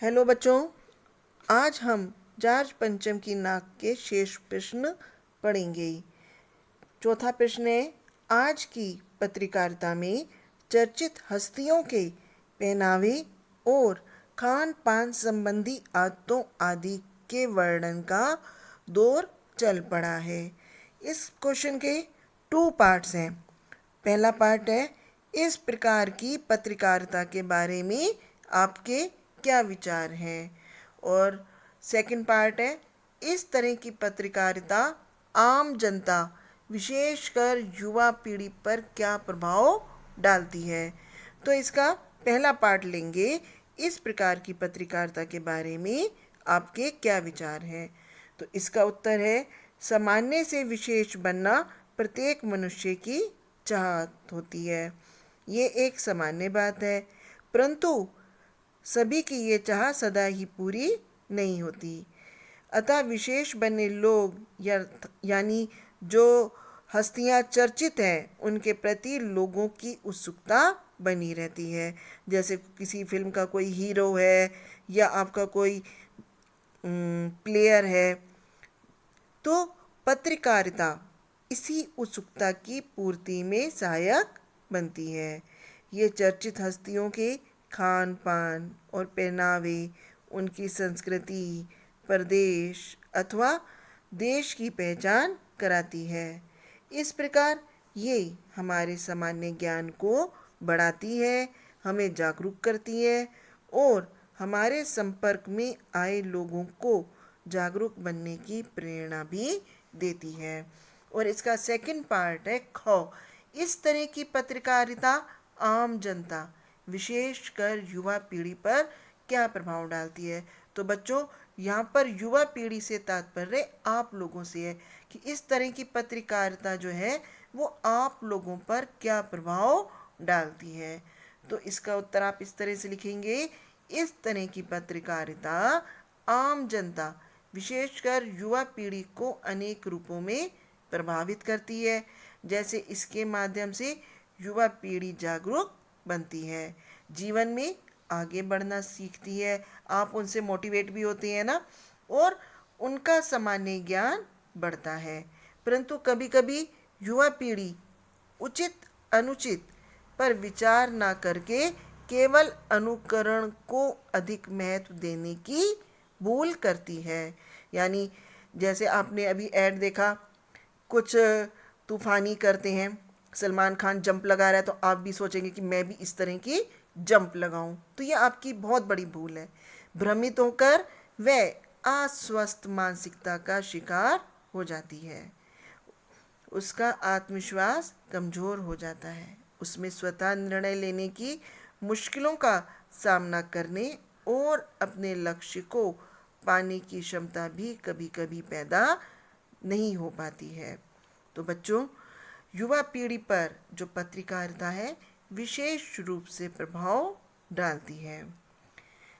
Hello बच्चों, आज हम जॉर्ज पंचम की नाक के शेष प्रश्न पढ़ेंगे। चौथा प्रश्न है, आज की पत्रकारिता में चर्चित हस्तियों के पहनावे और खान पान संबंधी आदतों आदि के वर्णन का दौर चल पड़ा है। इस क्वेश्चन के 2 पार्ट्स हैं। पहला पार्ट है, इस प्रकार की पत्रकारिता के बारे में आपके क्या विचार हैं, और सेकंड पार्ट है, इस तरह की पत्रकारिता आम जनता विशेषकर युवा पीढ़ी पर क्या प्रभाव डालती है। तो इसका पहला पार्ट लेंगे, इस प्रकार की पत्रकारिता के बारे में आपके क्या विचार हैं। तो इसका उत्तर है, सामान्य से विशेष बनना प्रत्येक मनुष्य की चाहत होती है। ये एक सामान्य बात है, परंतु सभी की ये चाह सदा ही पूरी नहीं होती। अतः विशेष बने लोग यानी जो हस्तियां चर्चित हैं, उनके प्रति लोगों की उत्सुकता बनी रहती है। जैसे किसी फिल्म का कोई हीरो है या आपका कोई प्लेयर है, तो पत्रकारिता इसी उत्सुकता की पूर्ति में सहायक बनती है। ये चर्चित हस्तियों के खान पान और पहनावे, उनकी संस्कृति, प्रदेश अथवा देश की पहचान कराती है। इस प्रकार ये हमारे सामान्य ज्ञान को बढ़ाती है, हमें जागरूक करती है और हमारे संपर्क में आए लोगों को जागरूक बनने की प्रेरणा भी देती है। और इसका सेकंड पार्ट है ख, इस तरह की पत्रकारिता आम जनता विशेषकर युवा पीढ़ी पर क्या प्रभाव डालती है। तो बच्चों, यहाँ पर युवा पीढ़ी से तात्पर्य आप लोगों से है कि इस तरह की पत्रकारिता जो है वो आप लोगों पर क्या प्रभाव डालती है। तो इसका उत्तर आप इस तरह से लिखेंगे, इस तरह की पत्रकारिता आम जनता विशेषकर युवा पीढ़ी को अनेक रूपों में प्रभावित करती है। जैसे इसके माध्यम से युवा पीढ़ी जागरूक बनती है, जीवन में आगे बढ़ना सीखती है, आप उनसे मोटिवेट भी होते हैं ना, और उनका सामान्य ज्ञान बढ़ता है। परंतु कभी कभी युवा पीढ़ी उचित अनुचित पर विचार ना करके केवल अनुकरण को अधिक महत्व देने की भूल करती है। यानी जैसे आपने अभी ऐड देखा, कुछ तूफानी करते हैं, सलमान खान जंप लगा रहा है तो आप भी सोचेंगे कि मैं भी इस तरह की जंप लगाऊं। तो ये आपकी बहुत बड़ी भूल है। भ्रमित होकर वह अस्वस्थ मानसिकता का शिकार हो जाती है, उसका आत्मविश्वास कमज़ोर हो जाता है, उसमें स्वतः निर्णय लेने की मुश्किलों का सामना करने और अपने लक्ष्य को पाने की क्षमता भी कभी कभी पैदा नहीं हो पाती है। तो बच्चों, युवा पीढ़ी पर जो पत्रकारिता है विशेष रूप से प्रभाव डालती है।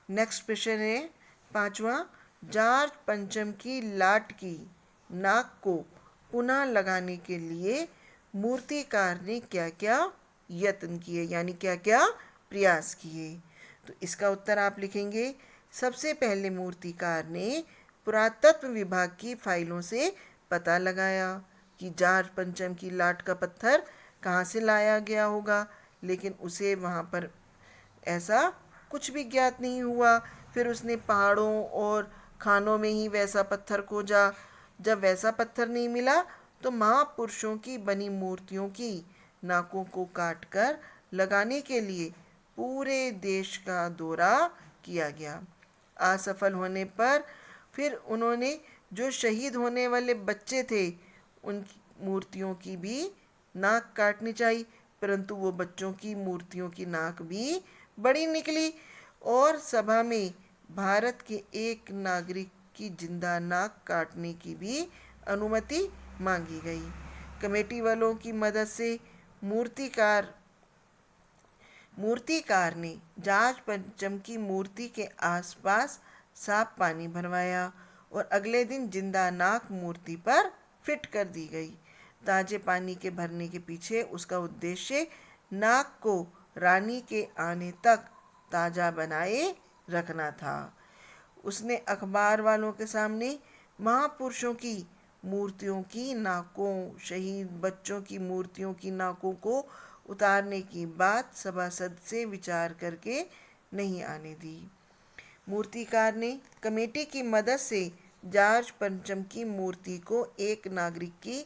नेक्स्ट प्रश्न है 5वां, जॉर्ज पंचम की लाट की नाक को पुनः लगाने के लिए मूर्तिकार ने क्या क्या यत्न किए, यानी क्या क्या प्रयास किए। तो इसका उत्तर आप लिखेंगे, सबसे पहले मूर्तिकार ने पुरातत्व विभाग की फाइलों से पता लगाया कि जॉर्ज पंचम की लाट का पत्थर कहाँ से लाया गया होगा, लेकिन उसे वहाँ पर ऐसा कुछ भी ज्ञात नहीं हुआ। फिर उसने पहाड़ों और खानों में ही वैसा पत्थर खोजा। जब वैसा पत्थर नहीं मिला तो महापुरुषों की बनी मूर्तियों की नाकों को काटकर लगाने के लिए पूरे देश का दौरा किया गया। असफल होने पर फिर उन्होंने जो शहीद होने वाले बच्चे थे उनकी मूर्तियों की भी नाक काटनी चाहिए, परंतु वो बच्चों की मूर्तियों की नाक भी बड़ी निकली और सभा में भारत के एक नागरिक की जिंदा नाक काटने की भी अनुमति मांगी गई। कमेटी वालों की मदद से मूर्तिकार ने जॉर्ज पंचम की मूर्ति के आसपास साफ पानी भरवाया और अगले दिन जिंदा नाक मूर्ति पर फिट कर दी गई। ताजे पानी के भरने के पीछे उसका उद्देश्य नाक को रानी के आने तक ताज़ा बनाए रखना था। उसने अखबार वालों के सामने महापुरुषों की मूर्तियों की नाकों, शहीद बच्चों की मूर्तियों की नाकों को उतारने की बात सभासद से विचार करके नहीं आने दी। मूर्तिकार ने कमेटी की मदद से जॉर्ज पंचम की मूर्ति को एक नागरिक की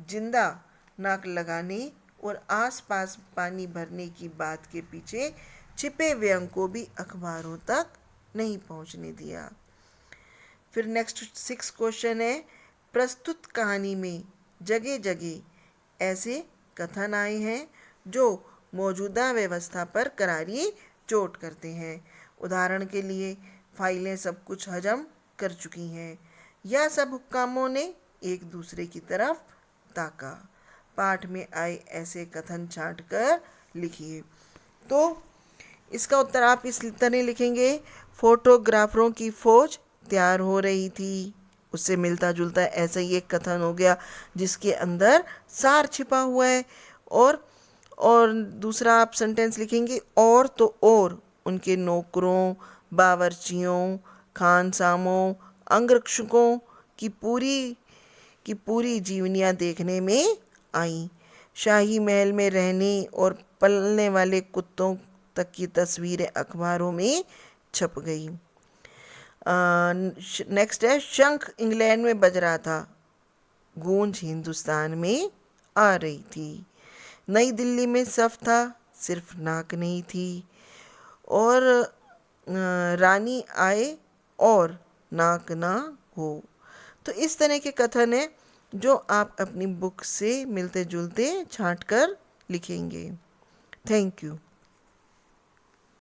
जिंदा नाक लगाने और आसपास पानी भरने की बात के पीछे छिपे व्यंग को भी अखबारों तक नहीं पहुंचने दिया। फिर नेक्स्ट 6 क्वेश्चन है, प्रस्तुत कहानी में जगह जगह ऐसे कथन आए हैं जो मौजूदा व्यवस्था पर करारी चोट करते हैं। उदाहरण के लिए, फाइलें सब कुछ हजम कर चुकी हैं, या सब हुक्कामों ने एक दूसरे की तरफ ताका। पाठ में आए ऐसे कथन छांट कर लिखिए। तो इसका उत्तर आप इस तरह लिखेंगे, फोटोग्राफरों की फौज तैयार हो रही थी। उससे मिलता जुलता ऐसा ही एक कथन हो गया जिसके अंदर सार छिपा हुआ है। और दूसरा आप सेंटेंस लिखेंगे, और तो और उनके नौकरों, बावर्चियों, खानसामों, अंगरक्षकों की पूरी जीवनियाँ देखने में आई। शाही महल में रहने और पलने वाले कुत्तों तक की तस्वीरें अखबारों में छप गई। नेक्स्ट है, शंख इंग्लैंड में बज रहा था, गूंज हिंदुस्तान में आ रही थी। नई दिल्ली में सफ था, सिर्फ नाक नहीं थी। और रानी आए और नाक ना हो। तो इस तरह के कथन है जो आप अपनी बुक से मिलते जुलते छांट कर लिखेंगे। Thank you.